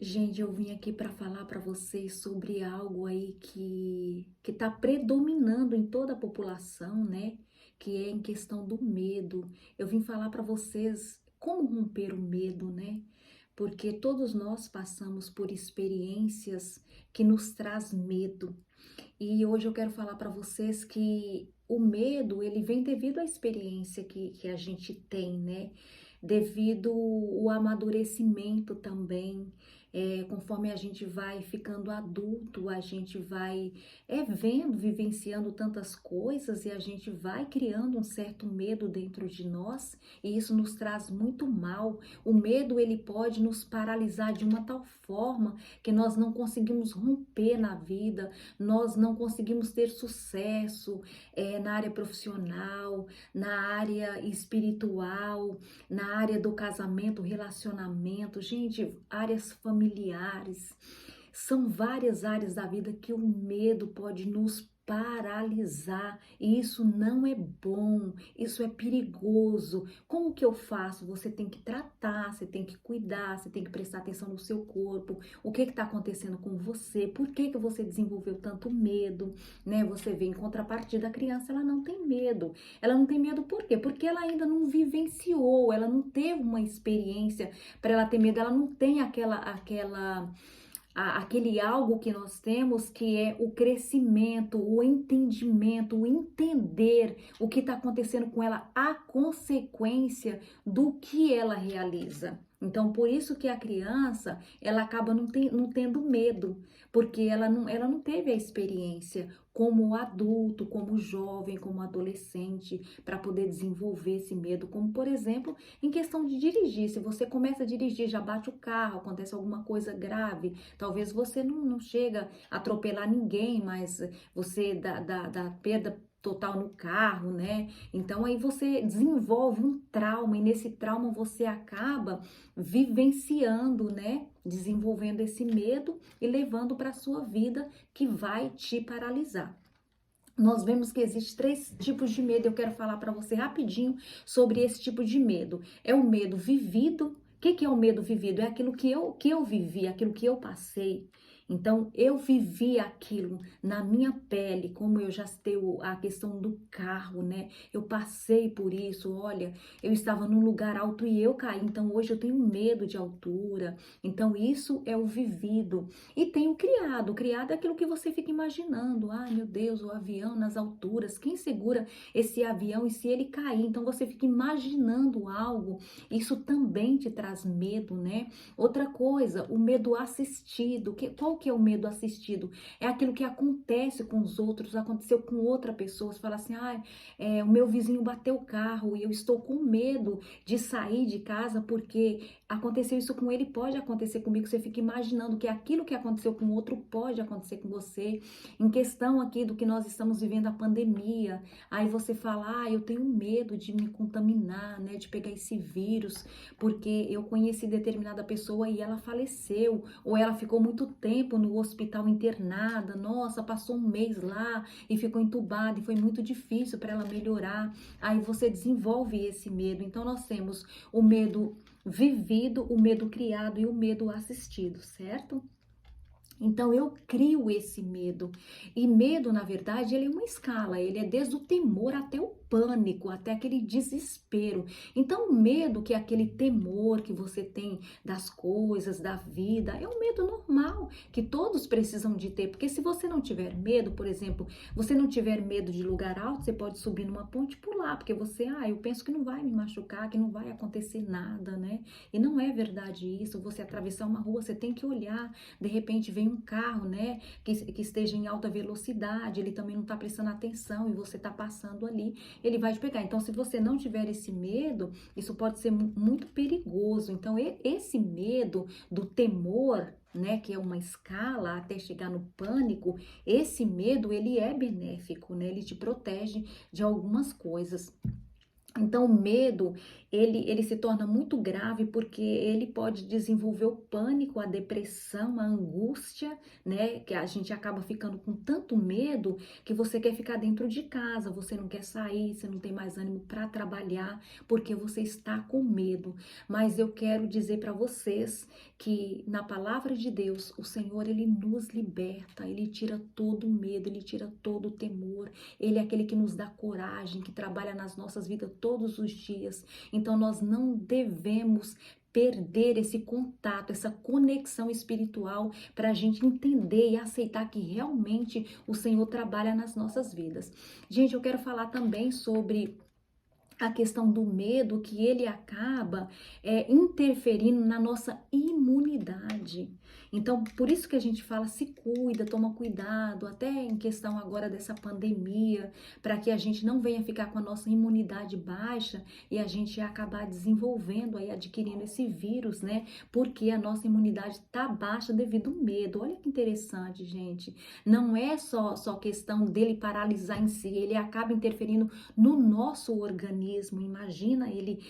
Gente, eu vim aqui para falar para vocês sobre algo aí que está predominando em toda a população, né? Que é em questão do medo. Eu vim falar para vocês como romper o medo, né? Porque todos nós passamos por experiências que nos traz medo. E hoje eu quero falar para vocês que o medo, ele vem devido à experiência que a gente tem, né? Devido o amadurecimento também, conforme a gente vai ficando adulto, a gente vai vendo, vivenciando tantas coisas e a gente vai criando um certo medo dentro de nós e isso nos traz muito mal. O medo, ele pode nos paralisar de uma tal forma que nós não conseguimos romper na vida, nós não conseguimos ter sucesso na área profissional, na área espiritual, na área do casamento, relacionamento, gente, áreas familiares. São várias áreas da vida que o medo pode nos paralisar e isso não é bom, isso é perigoso. Como que eu faço? Você tem que tratar, você tem que cuidar, você tem que prestar atenção no seu corpo, o que está acontecendo com você, por que que você desenvolveu tanto medo, né? Você vê em contrapartida a criança, ela não tem medo. Ela não tem medo por quê? Porque ela ainda não vivenciou, ela não teve uma experiência para ela ter medo, ela não tem aquele algo que nós temos que é o crescimento, o entendimento, o entender o que está acontecendo com ela, a consequência do que ela realiza. Então, por isso que a criança, ela acaba não tendo medo, porque ela não teve a experiência como adulto, como jovem, como adolescente, para poder desenvolver esse medo, como por exemplo, em questão de dirigir. Se você começa a dirigir, já bate o carro, acontece alguma coisa grave, talvez você não chega a atropelar ninguém, mas você dá perda total no carro, né? Então aí você desenvolve um trauma e nesse trauma você acaba vivenciando, né? Desenvolvendo esse medo e levando para a sua vida que vai te paralisar. Nós vemos que existem três tipos de medo. Eu quero falar para você rapidinho sobre esse tipo de medo. É o medo vivido. O que é o medo vivido? É aquilo que eu vivi, aquilo que eu passei. Então, eu vivi aquilo na minha pele, como eu já citei a questão do carro, né? Eu passei por isso. Olha, eu estava num lugar alto e eu caí. Então, hoje eu tenho medo de altura. Então, isso é o vivido. E tem o criado. O criado é aquilo que você fica imaginando. Ai, meu Deus, o avião nas alturas. Quem segura esse avião e se ele cair? Então você fica imaginando algo. Isso também te traz medo, né? Outra coisa, o medo assistido. Qual que é o medo assistido? É aquilo que acontece com os outros, aconteceu com outra pessoa. Você fala assim, ai, o meu vizinho bateu o carro e eu estou com medo de sair de casa porque aconteceu isso com ele, pode acontecer comigo. Você fica imaginando que aquilo que aconteceu com o outro pode acontecer com você. Em questão aqui do que nós estamos vivendo, a pandemia, aí você fala, eu tenho medo de me contaminar, né, de pegar esse vírus, porque eu conheci determinada pessoa e ela faleceu, ou ela ficou muito tempo no hospital internada, nossa, passou um mês lá e ficou entubada e foi muito difícil para ela melhorar. Aí você desenvolve esse medo. Então nós temos o medo vivido, o medo criado e o medo assistido, certo? Então eu crio esse medo. E medo, na verdade, ele é uma escala, ele é desde o temor até o pânico, até aquele desespero. Então o medo, que é aquele temor que você tem das coisas, da vida, é um medo normal, que todos precisam de ter, porque se você não tiver medo, por exemplo, você não tiver medo de lugar alto, você pode subir numa ponte e pular, porque você, eu penso que não vai me machucar, que não vai acontecer nada, né? E não é verdade isso. Você atravessar uma rua, você tem que olhar, de repente vem um carro, né, que esteja em alta velocidade, ele também não está prestando atenção e você está passando ali, ele vai te pegar. Então, se você não tiver esse medo, isso pode ser muito perigoso. Então, esse medo do temor, né, que é uma escala até chegar no pânico, esse medo, ele é benéfico, né, ele te protege de algumas coisas. Então, o medo, ele se torna muito grave porque ele pode desenvolver o pânico, a depressão, a angústia, né? Que a gente acaba ficando com tanto medo que você quer ficar dentro de casa, você não quer sair, você não tem mais ânimo para trabalhar porque você está com medo. Mas eu quero dizer para vocês que na palavra de Deus, o Senhor, ele nos liberta, ele tira todo o medo, ele tira todo o temor, ele é aquele que nos dá coragem, que trabalha nas nossas vidas todos os dias. Então nós não devemos perder esse contato, essa conexão espiritual para a gente entender e aceitar que realmente o Senhor trabalha nas nossas vidas. Gente, eu quero falar também sobre a questão do medo, que ele acaba interferindo na nossa imunidade. Então, por isso que a gente fala, se cuida, toma cuidado, até em questão agora dessa pandemia, para que a gente não venha ficar com a nossa imunidade baixa e a gente acabar desenvolvendo, aí adquirindo esse vírus, né? Porque a nossa imunidade está baixa devido ao medo. Olha que interessante, gente. Não é só questão dele paralisar em si, ele acaba interferindo no nosso organismo. Imagina ele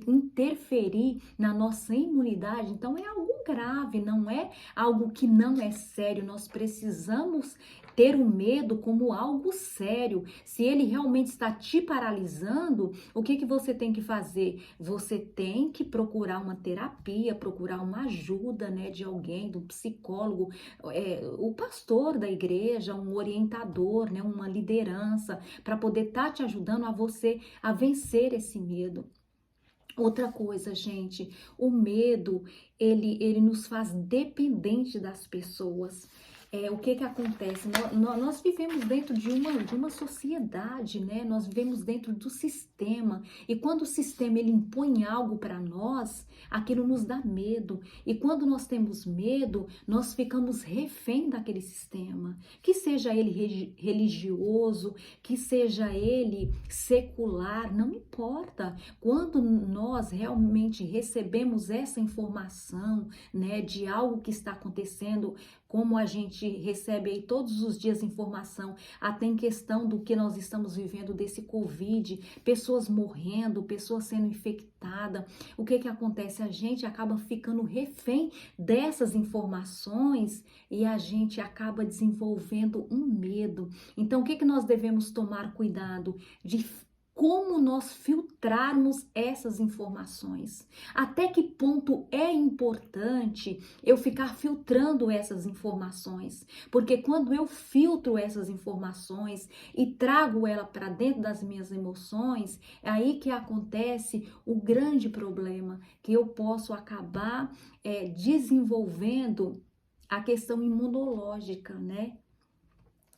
interferir na nossa imunidade. Então é algo grave, não é algo que não é sério. Nós precisamos ter o medo como algo sério. Se ele realmente está te paralisando, o que você tem que fazer? Você tem que procurar uma terapia, procurar uma ajuda, né, de alguém, de um psicólogo, o pastor da igreja, um orientador, né, uma liderança, para poder estar te ajudando a você a vencer esse medo. Outra coisa, gente, o medo, ele nos faz dependente das pessoas. O que acontece? Nós vivemos dentro de uma sociedade, né? Nós vivemos dentro do sistema. E quando o sistema ele impõe algo para nós, aquilo nos dá medo. E quando nós temos medo, nós ficamos refém daquele sistema. Que seja ele religioso, que seja ele secular, não importa. Quando nós realmente recebemos essa informação, né, de algo que está acontecendo, como a gente recebe aí todos os dias informação, até em questão do que nós estamos vivendo desse Covid, pessoas morrendo, pessoas sendo infectadas, o que acontece? A gente acaba ficando refém dessas informações e a gente acaba desenvolvendo um medo. Então, o que nós devemos tomar cuidado? De como nós filtrarmos essas informações. Até que ponto é importante eu ficar filtrando essas informações? Porque quando eu filtro essas informações e trago ela para dentro das minhas emoções, é aí que acontece o grande problema, que eu posso acabar desenvolvendo a questão imunológica, né?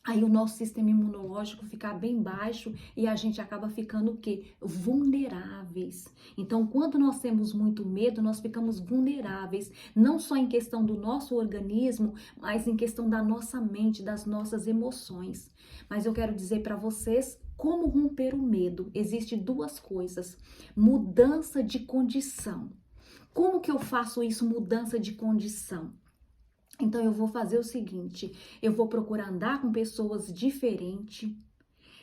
Aí o nosso sistema imunológico fica bem baixo e a gente acaba ficando o quê? Vulneráveis. Então, quando nós temos muito medo, nós ficamos vulneráveis, não só em questão do nosso organismo, mas em questão da nossa mente, das nossas emoções. Mas eu quero dizer para vocês como romper o medo. Existem duas coisas: mudança de condição. Como que eu faço isso, mudança de condição? Então, eu vou fazer o seguinte, eu vou procurar andar com pessoas diferentes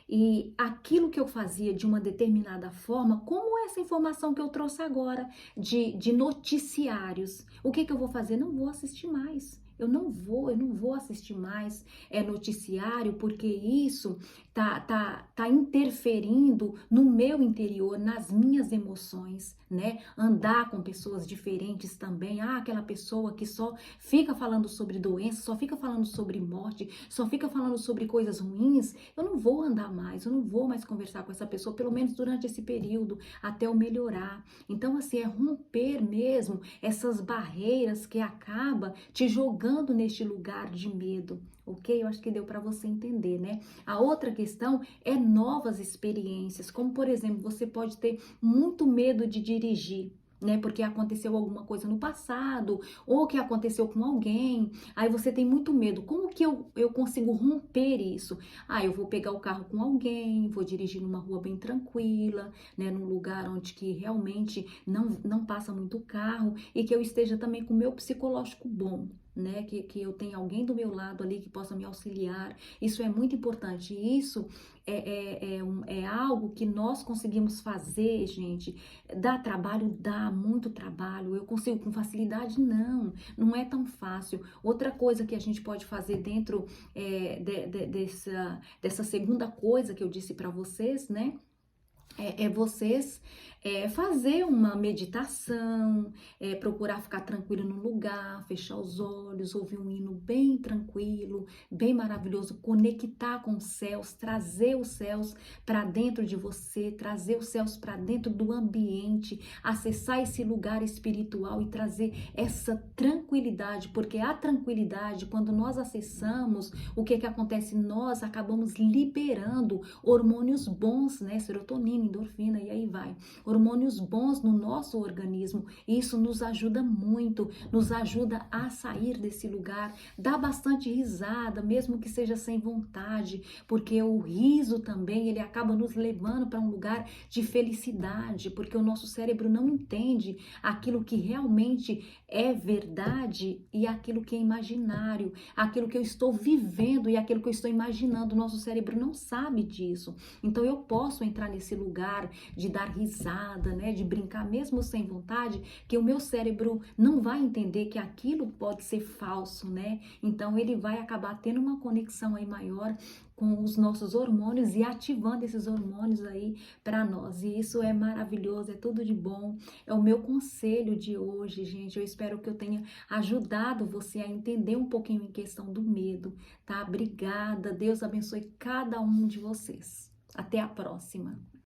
e aquilo que eu fazia de uma determinada forma, como essa informação que eu trouxe agora de noticiários, o que eu vou fazer? Não vou assistir mais. Eu não vou assistir mais noticiário, porque isso tá interferindo no meu interior, nas minhas emoções, né? Andar com pessoas diferentes também. Aquela pessoa que só fica falando sobre doença, só fica falando sobre morte, só fica falando sobre coisas ruins. Eu não vou andar mais, eu não vou mais conversar com essa pessoa, pelo menos durante esse período, até eu melhorar. Então, assim, é romper mesmo essas barreiras que acaba te jogando neste lugar de medo, ok? Eu acho que deu para você entender, né? A outra questão é novas experiências, como por exemplo, você pode ter muito medo de dirigir, né? Porque aconteceu alguma coisa no passado, ou que aconteceu com alguém, aí você tem muito medo. Como que eu consigo romper isso? Eu vou pegar o carro com alguém, vou dirigir numa rua bem tranquila, né? Num lugar onde que realmente não passa muito carro e que eu esteja também com o meu psicológico bom, né? Que eu tenha alguém do meu lado ali que possa me auxiliar. Isso é muito importante. Isso é algo que nós conseguimos fazer, gente. Dá trabalho? Dá muito trabalho. Eu consigo com facilidade? Não é tão fácil. Outra coisa que a gente pode fazer dentro dessa segunda coisa que eu disse para vocês, né? Vocês fazer uma meditação, procurar ficar tranquilo no lugar, fechar os olhos, ouvir um hino bem tranquilo, bem maravilhoso, conectar com os céus, trazer os céus para dentro de você, trazer os céus para dentro do ambiente, acessar esse lugar espiritual e trazer essa tranquilidade, porque a tranquilidade, quando nós acessamos, o que que acontece? Nós acabamos liberando hormônios bons, né? Serotonina, endorfina e aí vai. Hormônios bons no nosso organismo. E isso nos ajuda muito, nos ajuda a sair desse lugar, dá bastante risada, mesmo que seja sem vontade, porque o riso também, ele acaba nos levando para um lugar de felicidade, porque o nosso cérebro não entende aquilo que realmente é verdade e aquilo que é imaginário, aquilo que eu estou vivendo e aquilo que eu estou imaginando. O nosso cérebro não sabe disso. Então eu posso entrar nesse lugar de dar risada, né, de brincar mesmo sem vontade, que o meu cérebro não vai entender que aquilo pode ser falso, né? Então ele vai acabar tendo uma conexão aí maior com os nossos hormônios e ativando esses hormônios aí para nós. E isso é maravilhoso, é tudo de bom. É o meu conselho de hoje, gente. Eu espero que eu tenha ajudado você a entender um pouquinho em questão do medo, tá? Obrigada. Deus abençoe cada um de vocês. Até a próxima.